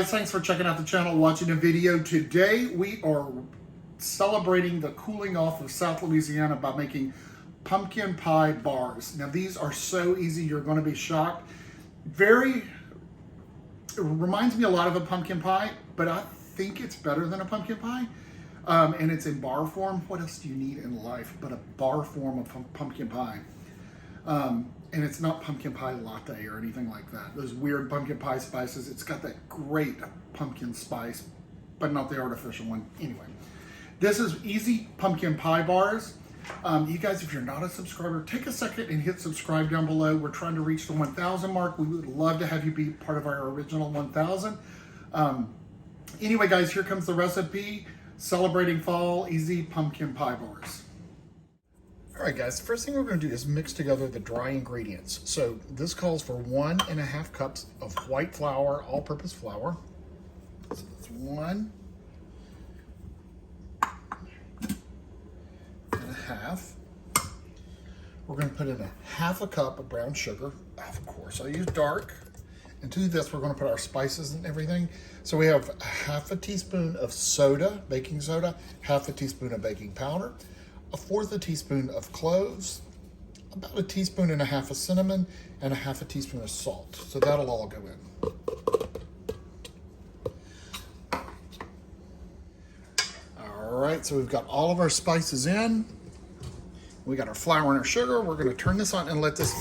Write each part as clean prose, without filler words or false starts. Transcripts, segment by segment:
guys, thanks for checking out the channel, watching the video. Today we are celebrating the cooling off of South Louisiana by making pumpkin pie bars. Now these are so easy, you're going to be shocked. It reminds me a lot of a pumpkin pie, but I think it's better than a pumpkin pie. And it's in bar form. What else do you need in life but a bar form of pumpkin pie? And it's not pumpkin pie latte or anything like that. Those weird pumpkin pie spices. It's got that great pumpkin spice, but not the artificial one. Anyway, this is easy pumpkin pie bars. You guys, if you're not a subscriber, take a second and hit subscribe down below. We're trying to reach the 1,000 mark. We would love to have you be part of our original 1,000. Anyway, guys, here comes the recipe. Celebrating fall, easy pumpkin pie bars. All right, guys, the first thing we're going to do is mix together the dry ingredients. So this calls for 1.5 cups of white flour, all-purpose flour. So that's 1.5. We're going to put in 1/2 cup of brown sugar. Of course, I use dark. And to this, we're going to put our spices and everything. So we have 1/2 teaspoon of soda, baking soda, 1/2 teaspoon of baking powder, 1/4 teaspoon of cloves, about 1.5 teaspoons of cinnamon, and 1/2 teaspoon of salt. So that'll all go in. All right, so we've got all of our spices in. We got our flour and our sugar. We're going to turn this on and let this,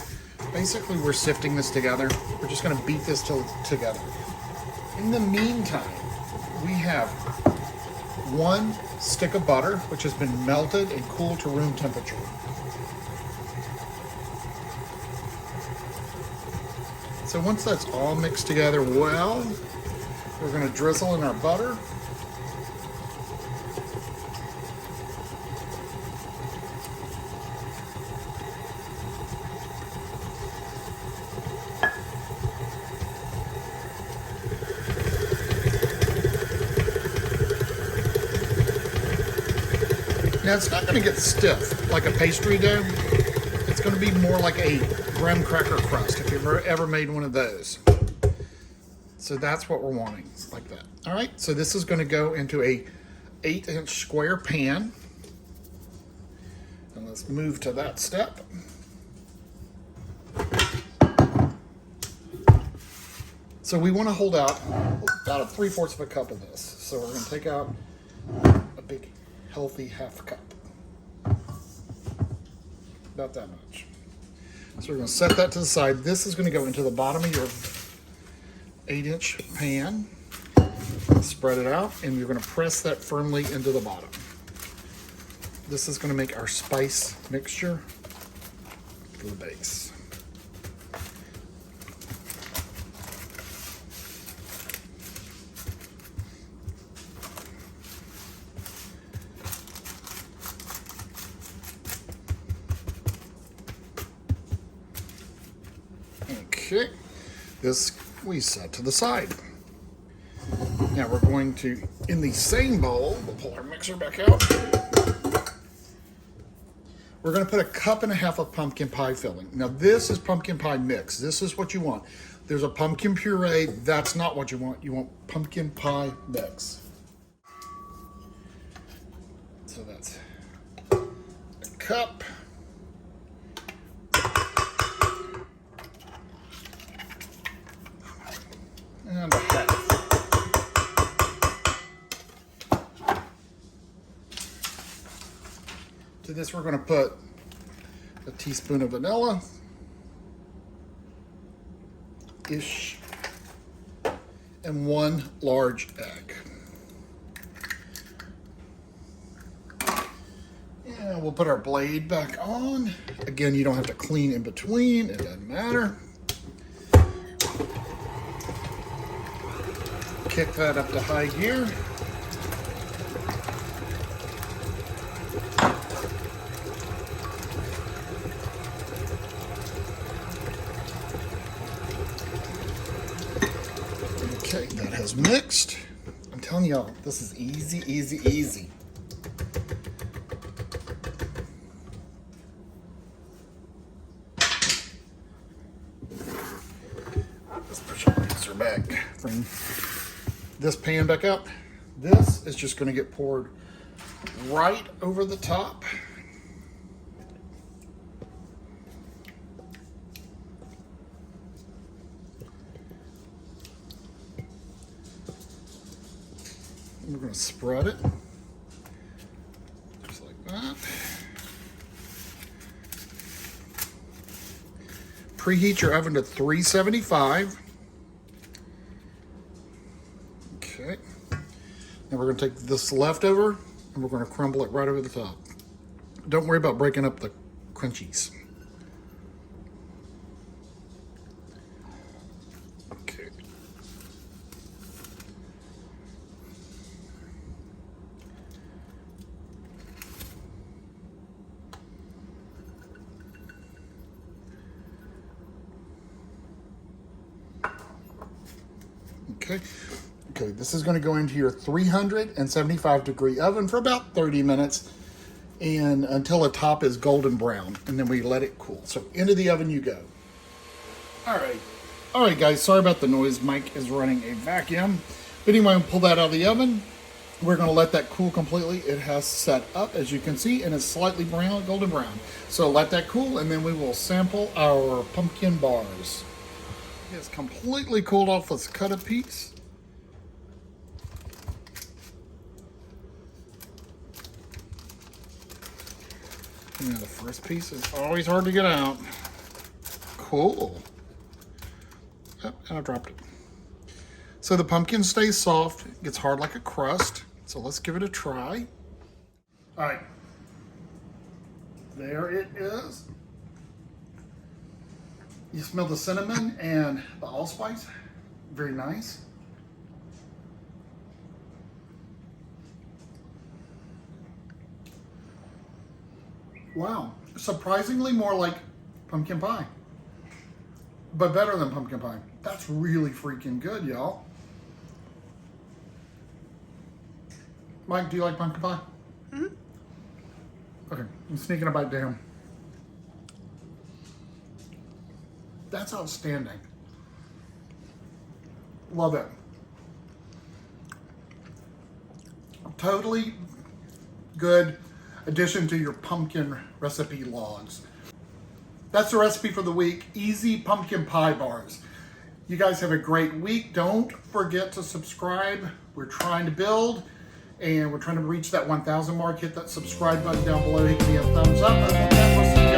basically we're sifting this together. We're just going to beat this together. In the meantime, we have 1 stick of butter, which has been melted and cooled to room temperature. So once that's all mixed together well, we're going to drizzle in our butter. Now it's not going to get stiff like a pastry dough. It's going to be more like a graham cracker crust if you've ever made one of those. So that's what we're wanting, like that. All right, so this is going to go into a 8-inch square pan. And let's move to that step. So we want to hold out about 3/4 cup of this. So we're going to take out a big healthy 1/2 cup. About that much. So we're going to set that to the side. This is going to go into the bottom of your 8-inch pan. Spread it out, and you're going to press that firmly into the bottom. This is going to make our spice mixture for the base. Okay, this we set to the side. Now we're going to, in the same bowl, we'll pull our mixer back out. We're going to put 1.5 cups of pumpkin pie filling. Now this is pumpkin pie mix. This is what you want. There's a pumpkin puree. That's not what you want. You want pumpkin pie mix. So that's 1 cup. And 1/2. To this, we're going to put a teaspoon of vanilla, and 1 large egg. And we'll put our blade back on. Again, you don't have to clean in between. It doesn't matter. Kick that up to high gear. Okay, that has mixed. I'm telling y'all, this is easy, easy, easy. Let's push our mixer back from this pan back up. This is just going to get poured right over the top. We're going to spread it just like that. Preheat your oven to 375. Okay. Now we're going to take this leftover and we're going to crumble it right over the top. Don't worry about breaking up the crunchies. Okay. Okay, this is going to go into your 375 degree oven for about 30 minutes and until the top is golden brown, and then we let it cool. So into the oven you go. All right guys, sorry about the noise. Mike is running a vacuum. But anyway, I'll pull that out of the oven. We're going to let that cool completely. It has set up, as you can see, and it's slightly brown, golden brown. So let that cool, and then we will sample our pumpkin bars. It's completely cooled off. Let's cut a piece. Yeah, the first piece is always hard to get out. Cool. Oh, and I dropped it. So the pumpkin stays soft, gets hard like a crust. So let's give it a try. All right. There it is. You smell the cinnamon and the allspice. Very nice. Wow, surprisingly more like pumpkin pie, but better than pumpkin pie. That's really freaking good, y'all. Mike, do you like pumpkin pie? Mm-hmm. Okay, I'm sneaking a bite down. That's outstanding. Love it. Totally good addition to your pumpkin recipe logs. That's the recipe for the week. Easy pumpkin pie bars. You guys have a great week. Don't forget to subscribe. We're trying to build and we're trying to reach that 1,000 mark. Hit that subscribe button down below. Give me a thumbs up.